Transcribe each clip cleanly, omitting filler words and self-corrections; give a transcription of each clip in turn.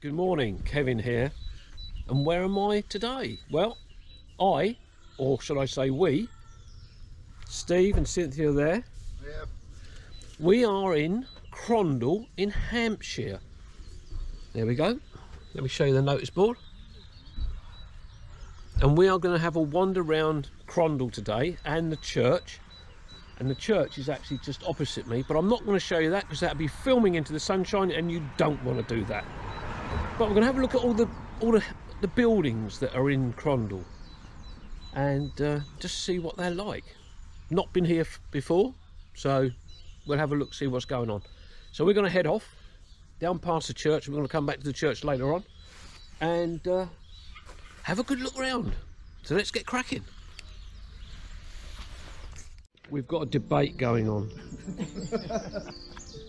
Good morning, Kevin here. And where am I today? Well, I, or should I say we, Steve and Cynthia there, Yep. we are in Crondall in Hampshire. There we go. Let me show you the notice board. And we are going to have a wander around Crondall today and the church. And the church is actually just opposite me, but I'm not going to show you that because that would be filming into the sunshine and you don't want to do that. But we're going to have a look at all the buildings that are in Crondall and just see what they're like. Not been here before, so we'll have a look, see what's going on. So we're going to head off down past the church. We're going to come back to the church later on and have a good look around. So let's get cracking. We've got a debate going on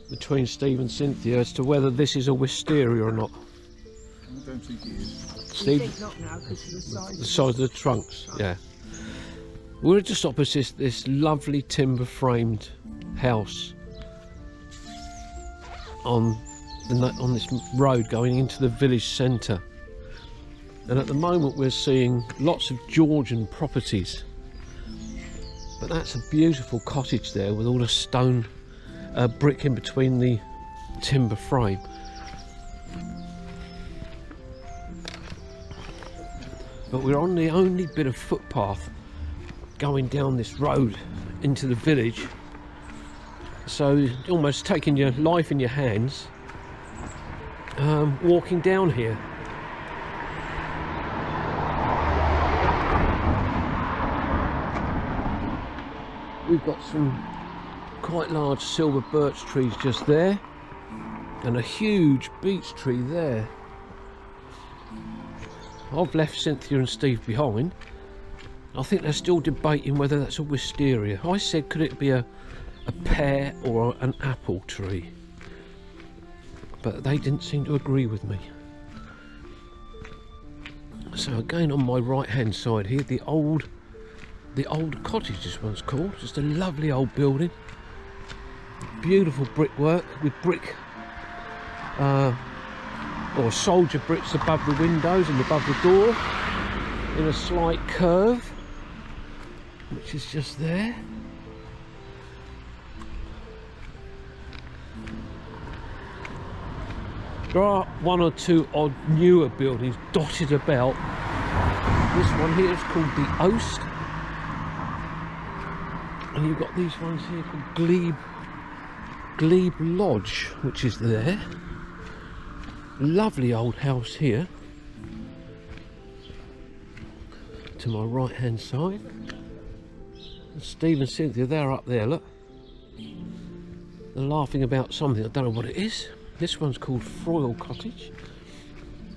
between Steve and Cynthia as to whether this is a wisteria or not. I don't think it is. Steve? We think not now because of The size of the trunks, yeah. We're just opposite this lovely timber framed house on this road going into the village centre. And at the moment we're seeing lots of Georgian properties. But that's a beautiful cottage there with all the stone brick in between the timber frame. But we're on the only bit of footpath going down this road into the village. So almost taking your life in your hands, walking down here. We've got some quite large silver birch trees just there and a huge beech tree there. I've left Cynthia and Steve behind. I think they're still debating whether that's a wisteria. I said could it be a pear or an apple tree, but they didn't seem to agree with me. So again, on my right hand side here, the old cottage, this one's called. Just a lovely old building, beautiful brickwork with brick or soldier bricks above the windows and above the door in a slight curve, which is just there. There are one or two odd newer buildings dotted about. This one here is called the Oast. And you've got these ones here called Glebe Lodge, which is there. Lovely old house here. To my right hand side. And Steve and Cynthia, they're up there, look. They're laughing about something, I don't know what it is. This one's called Crondall Cottage.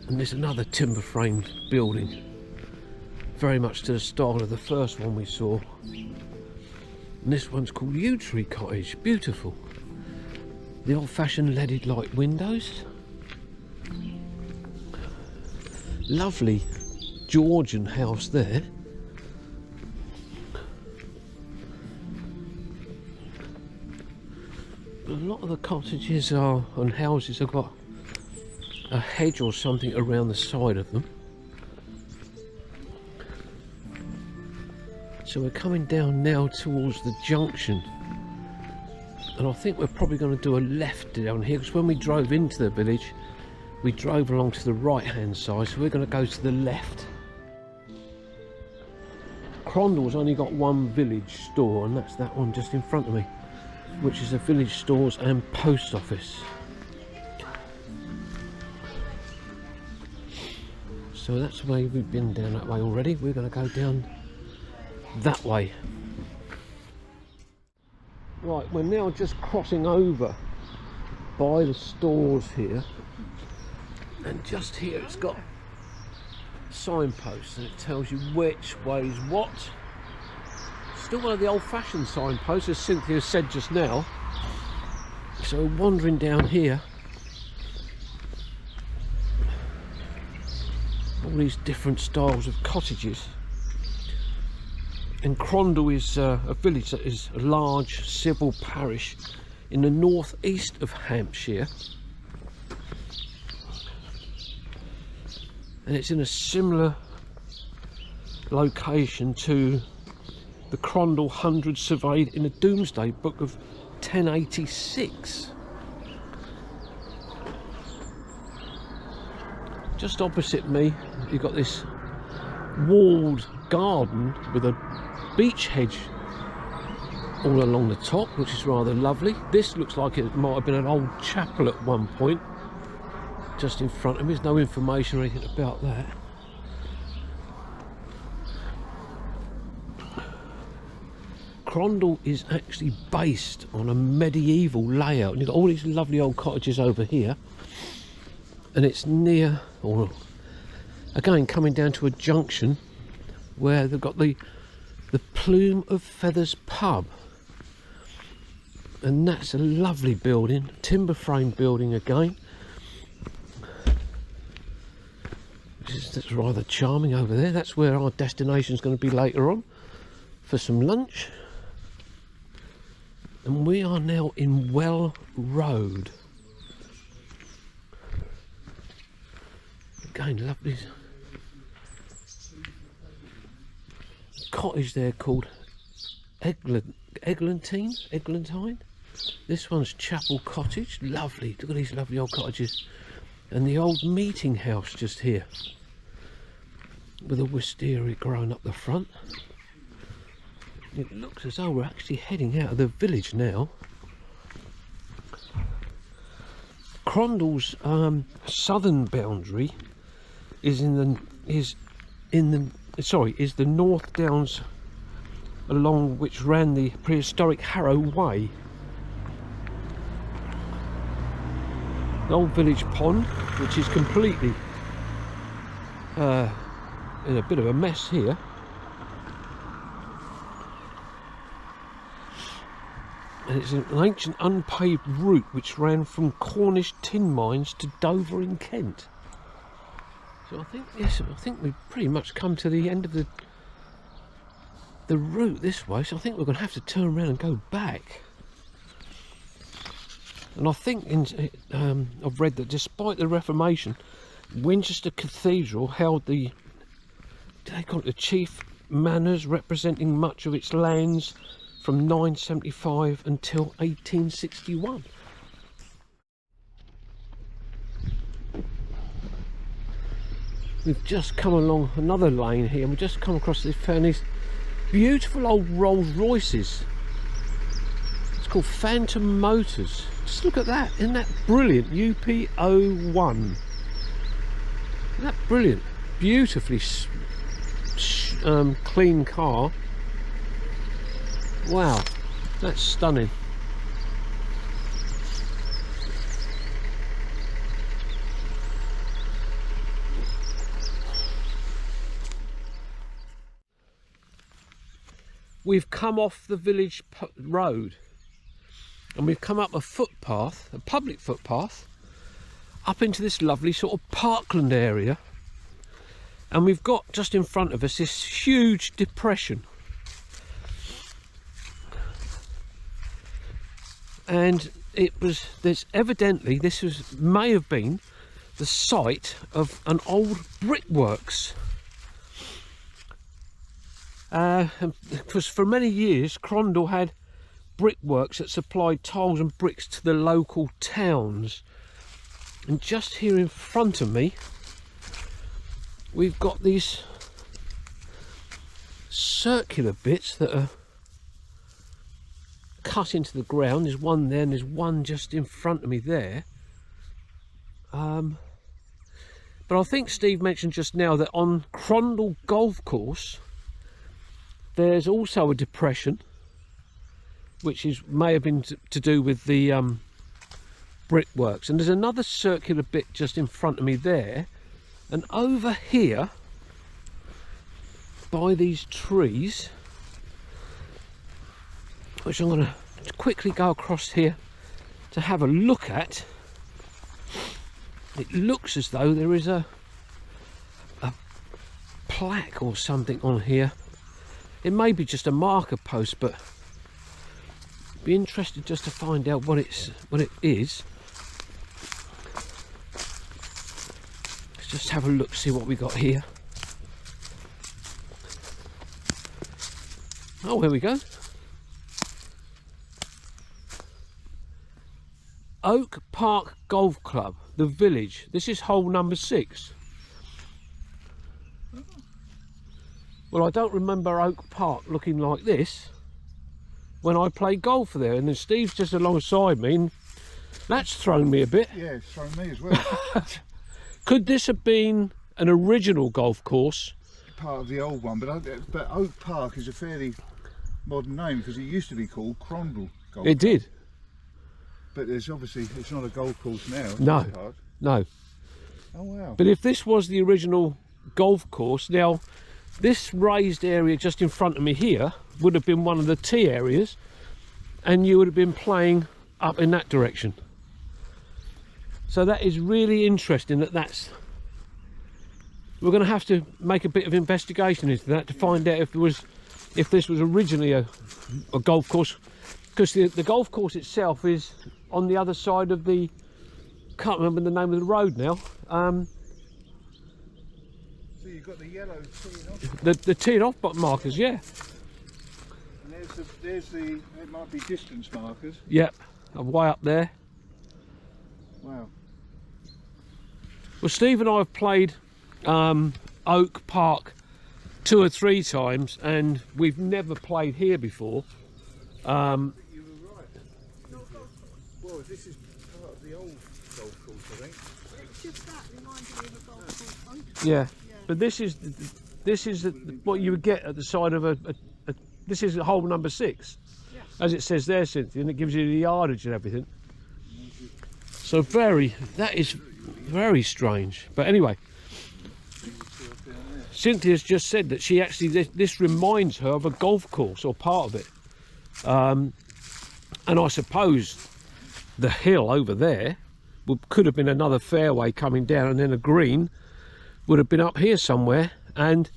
And there's another timber framed building. Very much to the style of the first one we saw. And this one's called Yew Tree Cottage, beautiful. The old-fashioned leaded light windows. Lovely Georgian house there. A lot of the cottages and houses have got a hedge or something around the side of them. So we're coming down now towards the junction, and I think we're probably going to do a left down here because when we drove into the village we drove along to the right hand side, so we're going to go to the left. Crondall's only got one village store, and that's that one just in front of me, which is a village stores and post office. So that's the way we've been down that way already. We're going to go down that way. Right, we're now just crossing over by the stores here, and just here it's got signposts and it tells you which way is what. Still one of the old-fashioned signposts, as Cynthia said just now. So wandering down here, all these different styles of cottages. And Crondall is a village that is a large civil parish in the northeast of Hampshire. and it's in a similar location to the Crondall Hundred surveyed in the Domesday Book of 1086. Just opposite me you've got this walled garden with a beech hedge all along the top, which is rather lovely. This looks like it might have been an old chapel at one point. Just in front of me, there's no information or anything about that. Crondall is actually based on a medieval layout, and you've got all these lovely old cottages over here, and it's near, or again coming down to a junction where they've got the Plume of Feathers pub, and that's a lovely building, timber frame building again. That's rather charming over there. That's where our destination is going to be later on for some lunch. And we are now in Well Road. Again, lovely cottage there called Eglantine. This one's Chapel Cottage. Lovely. Look at these lovely old cottages. And the old meeting house just here, with a wisteria growing up the front. It looks as though we're actually heading out of the village now. Crondall's southern boundary is the North Downs, along which ran the prehistoric Harrow Way. The old village pond, which is completely in a bit of a mess here. And it's an ancient unpaved route which ran from Cornish tin mines to Dover in Kent. So I think, yes, I think we've pretty much come to the end of the route this way, so I think we're going to have to turn around and go back. And I think I've read that despite the Reformation, Winchester Cathedral held the, they call it the chief manors, representing much of its lands from 975 until 1861. We've just come along another lane here, and we've just come across this, found these beautiful old Rolls Royces. It's called Phantom Motors. Just look at that, isn't that brilliant? UP01. Isn't that brilliant? Beautifully clean car. Wow, that's stunning. We've come off the village road and we've come up a footpath, a public footpath, up into this lovely sort of parkland area, and we've got just in front of us this huge depression. And this may have been the site of an old brickworks. Because for many years Crondall had brickworks that supplied tiles and bricks to the local towns. And just here in front of me we've got these circular bits that are cut into the ground. There's one there and there's one just in front of me there. But I think Steve mentioned just now that on Crondall Golf Course there's also a depression, which may have been to do with the brickworks. And there's another circular bit just in front of me there. And over here, by these trees, which I'm going to quickly go across here to have a look at, it looks as though there is a plaque or something on here. It may be just a marker post, but I'd be interested just to find out what it is. Let's just have a look, see what we got here. Oh, here we go. Oak Park Golf Club, the Village. This is hole number 6. Well, I don't remember Oak Park looking like this when I played golf there, and then Steve's just alongside me, and that's thrown me a bit. Yeah, it's thrown me as well. Could this have been an original golf course? Part of the old one, but Oak Park is a fairly modern name because it used to be called Crondall Golf. It did. But there's obviously, it's not a golf course now. No, no. Oh wow. But if this was the original golf course, now this raised area just in front of me here would have been one of the tee areas, and you would have been playing up in that direction. So that is really interesting that's... We're going to have to make a bit of investigation into that to find out if this was originally a golf course, because the golf course itself is on the other side of the... Can't remember the name of the road now. So you've got the yellow teeing off. The teeing off markers, yeah. And there's the it might be distance markers. Yep, way up there. Wow. Well, Steve and I have played Oak Park 2 or 3 times, and we've never played here before. You were right. Well, this is part of the old golf course, I think. It's just that reminded me of a golf course. Yeah, but this is what you would get at the side of a this is hole number 6, Yeah. as it says there, Cynthia, and it gives you the yardage and everything. So that is very strange. But anyway, Cynthia's just said that she actually this reminds her of a golf course, or part of it. And I suppose the hill over there could have been another fairway coming down, and then a green would have been up here somewhere. And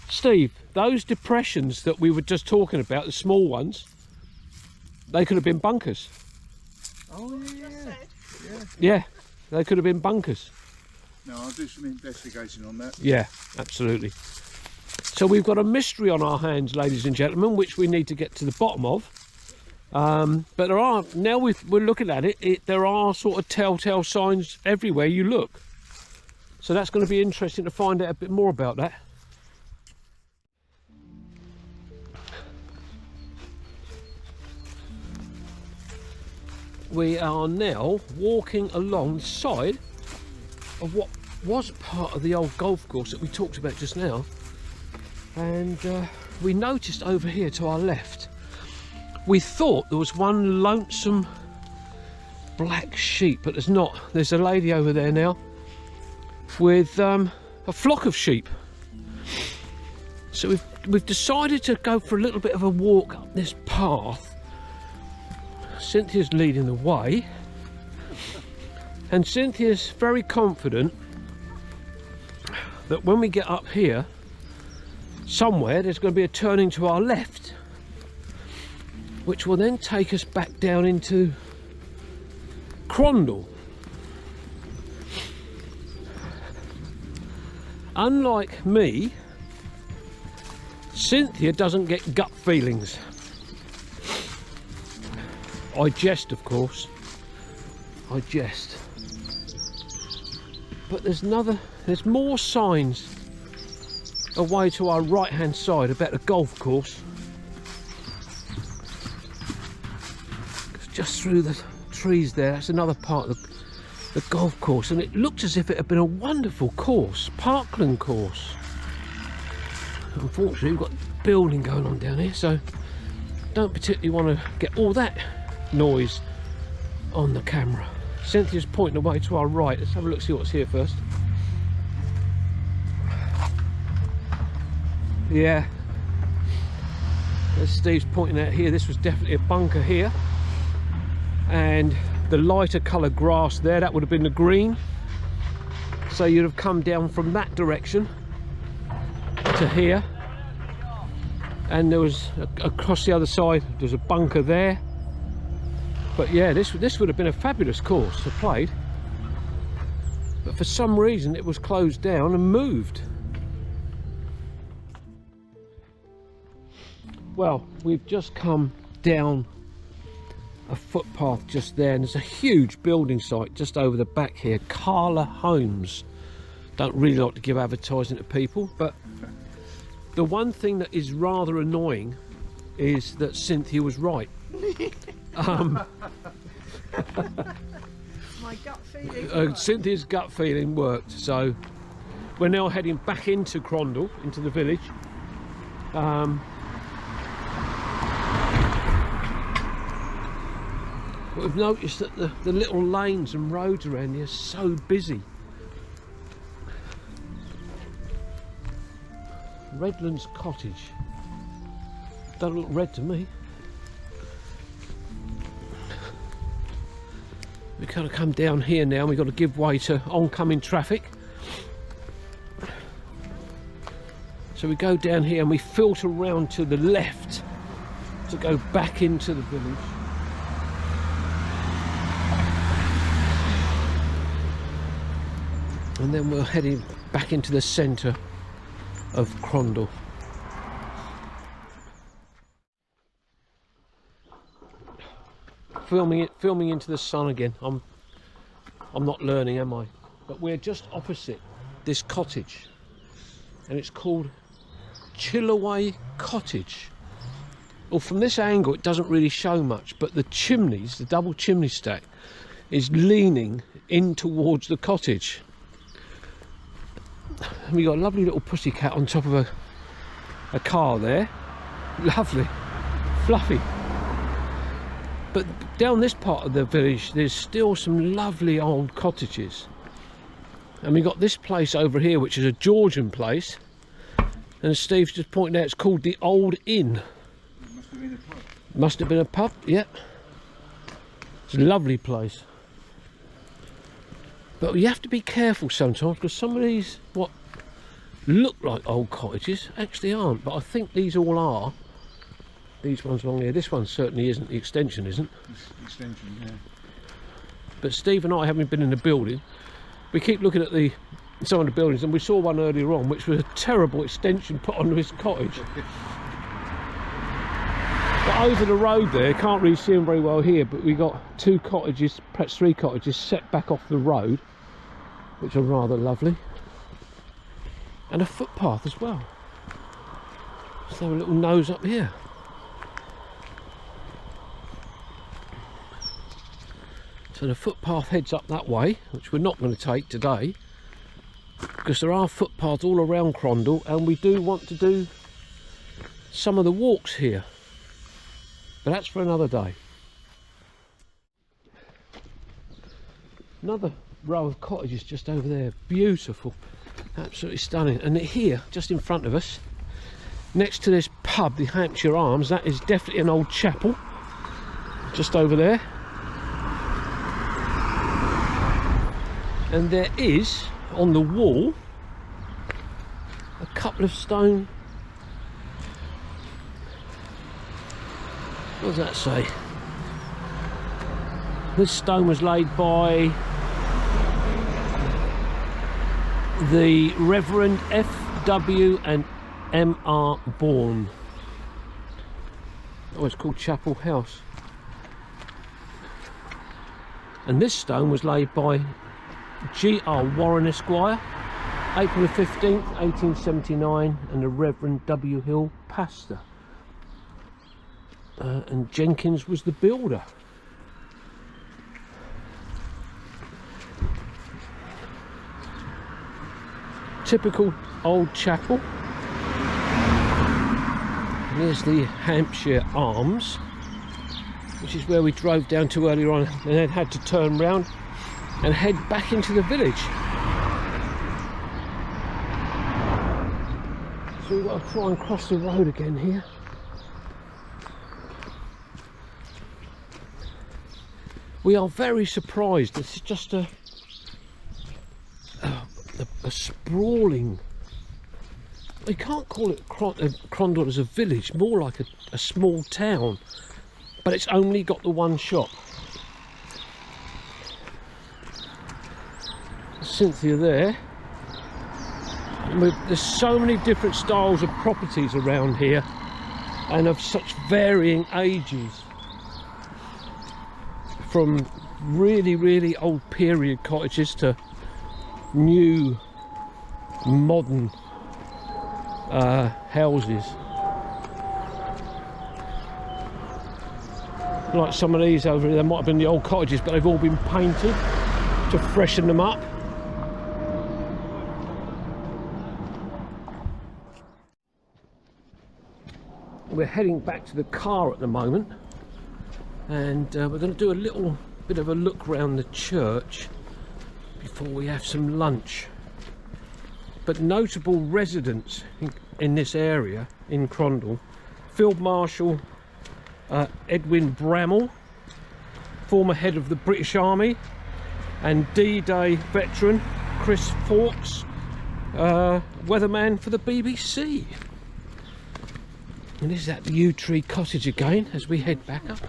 Steve, those depressions that we were just talking about, the small ones, they could have been bunkers. Oh yeah. Yeah, they could have been bunkers. No, I'll do some investigation on that. Yeah, absolutely. So we've got a mystery on our hands, ladies and gentlemen, which we need to get to the bottom of. But there are, now we're looking at it, there are sort of telltale signs everywhere you look. So that's going to be interesting to find out a bit more about that. We are now walking along the side of what was part of the old golf course that we talked about just now, and we noticed over here to our left, we thought there was one lonesome black sheep, but there's not. There's a lady over there now with a flock of sheep. So we've decided to go for a little bit of a walk up this path. Cynthia's leading the way, and Cynthia's very confident that when we get up here somewhere, there's going to be a turning to our left, which will then take us back down into Crondall. Unlike me, Cynthia doesn't get gut feelings. I jest, of course. I jest. But there's more signs away to our right hand side about the golf course. Just through the trees there, that's another part of the golf course, and it looked as if it had been a wonderful course, parkland course. Unfortunately, we've got building going on down here, so don't particularly want to get all that noise on the camera. Cynthia's pointing away to our right. Let's have a look, see what's here first. Yeah, as Steve's pointing out here, this was definitely a bunker here, and the lighter coloured grass there, that would have been the green, so you'd have come down from that direction to here, and there was across the other side there's a bunker there. But yeah, this would have been a fabulous course to play. but for some reason it was closed down and moved. Well, we've just come down a footpath just there, and there's a huge building site just over the back here, Carla Homes. Don't really like to give advertising to people, but the one thing that is rather annoying is that Cynthia was right. My gut feeling. Cynthia's gut feeling worked, so we're now heading back into Crondall, into the village. But we've noticed that the little lanes and roads around here are so busy. Redlands Cottage. Doesn't look red to me. We've kind of come down here now, and we've got to give way to oncoming traffic. So we go down here and we filter round to the left to go back into the village. And then we're heading back into the centre of Crondall. Filming into the sun again. I'm not learning, am I? But we're just opposite this cottage, and it's called Chillaway Cottage. Well, from this angle it doesn't really show much, but the chimneys, the double chimney stack, is leaning in towards the cottage. And we got a lovely little pussycat on top of a car there. Lovely, fluffy. But down this part of the village there's still some lovely old cottages. And we got this place over here, which is a Georgian place. And as Steve's just pointed out, it's called the Old Inn. Must have been a pub. Must have been a pub, yep. It's a lovely place. But you have to be careful sometimes, because some of these, what look like old cottages, actually aren't. But I think these all are. These ones along here. This one certainly isn't. The extension isn't. Extension, yeah. But Steve and I, having been in the building, we keep looking at some of the buildings, and we saw one earlier on which was a terrible extension put onto his cottage. But over the road there, can't really see them very well here, but we got two cottages, perhaps three cottages, set back off the road, which are rather lovely, and a footpath as well. Let's have a little nose up here. So the footpath heads up that way, which we're not going to take today, because there are footpaths all around Crondall, and we do want to do some of the walks here, but that's for another day. Another row of cottages just over there, beautiful, absolutely stunning. And here, just in front of us, next to this pub, the Hampshire Arms, that is definitely an old chapel, just over there. And there is, on the wall, a couple of stone, what does that say? This stone was laid by the Reverend F.W. and M.R. Bourne. Oh, it's called Chapel House. And this stone was laid by G.R. Warren Esquire, April 15th, 1879, and the Reverend W. Hill, pastor. And Jenkins was the builder. Typical old chapel. And there's the Hampshire Arms, which is where we drove down to earlier on, and then had to turn round and head back into the village. So we've got to try and cross the road again here. We are very surprised. This is just a sprawling, we can't call it Crondall as a village, more like a small town, but it's only got the one shop. Cynthia there. There's so many different styles of properties around here and of such varying ages, from really old period cottages to new modern houses. Like some of these over here, they might have been the old cottages, but they've all been painted to freshen them up. We're heading back to the car at the moment, and we're going to do a little bit of a look around the church before we have some lunch. But notable residents in this area in Crondall: Field Marshal Edwin Bramall, former head of the British Army, and D-Day veteran Chris Fawkes, weatherman for the BBC. And this is at the Yew Tree Cottage again as we head back up.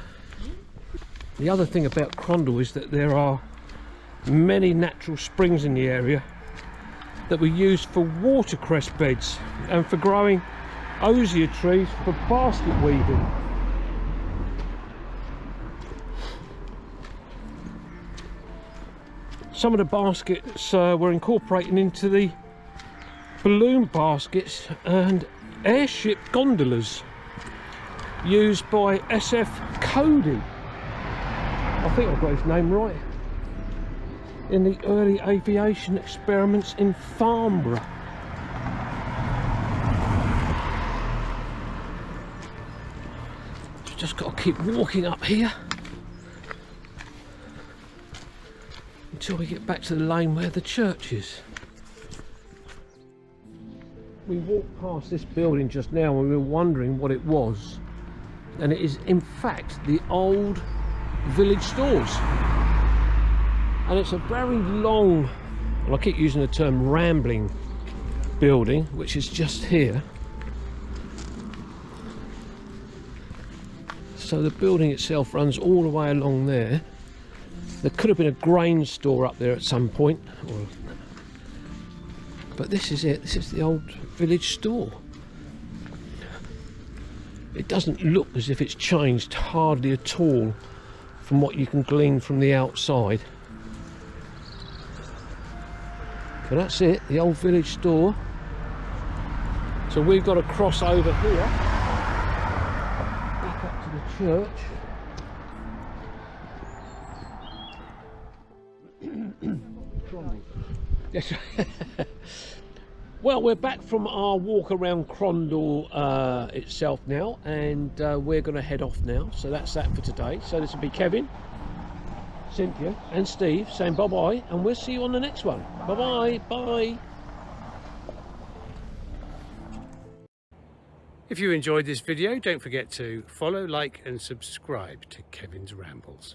The other thing about Crondall is that there are many natural springs in the area that were used for watercress beds and for growing osier trees for basket weaving. Some of the baskets were incorporated into the balloon baskets and airship gondolas used by SF Cody, I think I've got his name right, in the early aviation experiments in Farnborough. Just got to keep walking up here until we get back to the lane where the church is. We walked past this building just now and we were wondering what it was, and it is in fact the old village stores, and it's a very long, well, I keep using the term rambling building, which is just here. So the building itself runs all the way along there. There could have been a grain store up there at some point, but this is it. This is the old village store. It doesn't look as if it's changed hardly at all from what you can glean from the outside. But that's it, the old village store. So we've got to cross over here, back up to the church. Yes. Well, we're back from our walk around Crondall itself now, and we're going to head off now. So that's that for today. So this will be Kevin, Cynthia and Steve saying bye-bye, and we'll see you on the next one. Bye-bye. Bye. If you enjoyed this video, don't forget to follow, like and subscribe to Kevin's Rambles.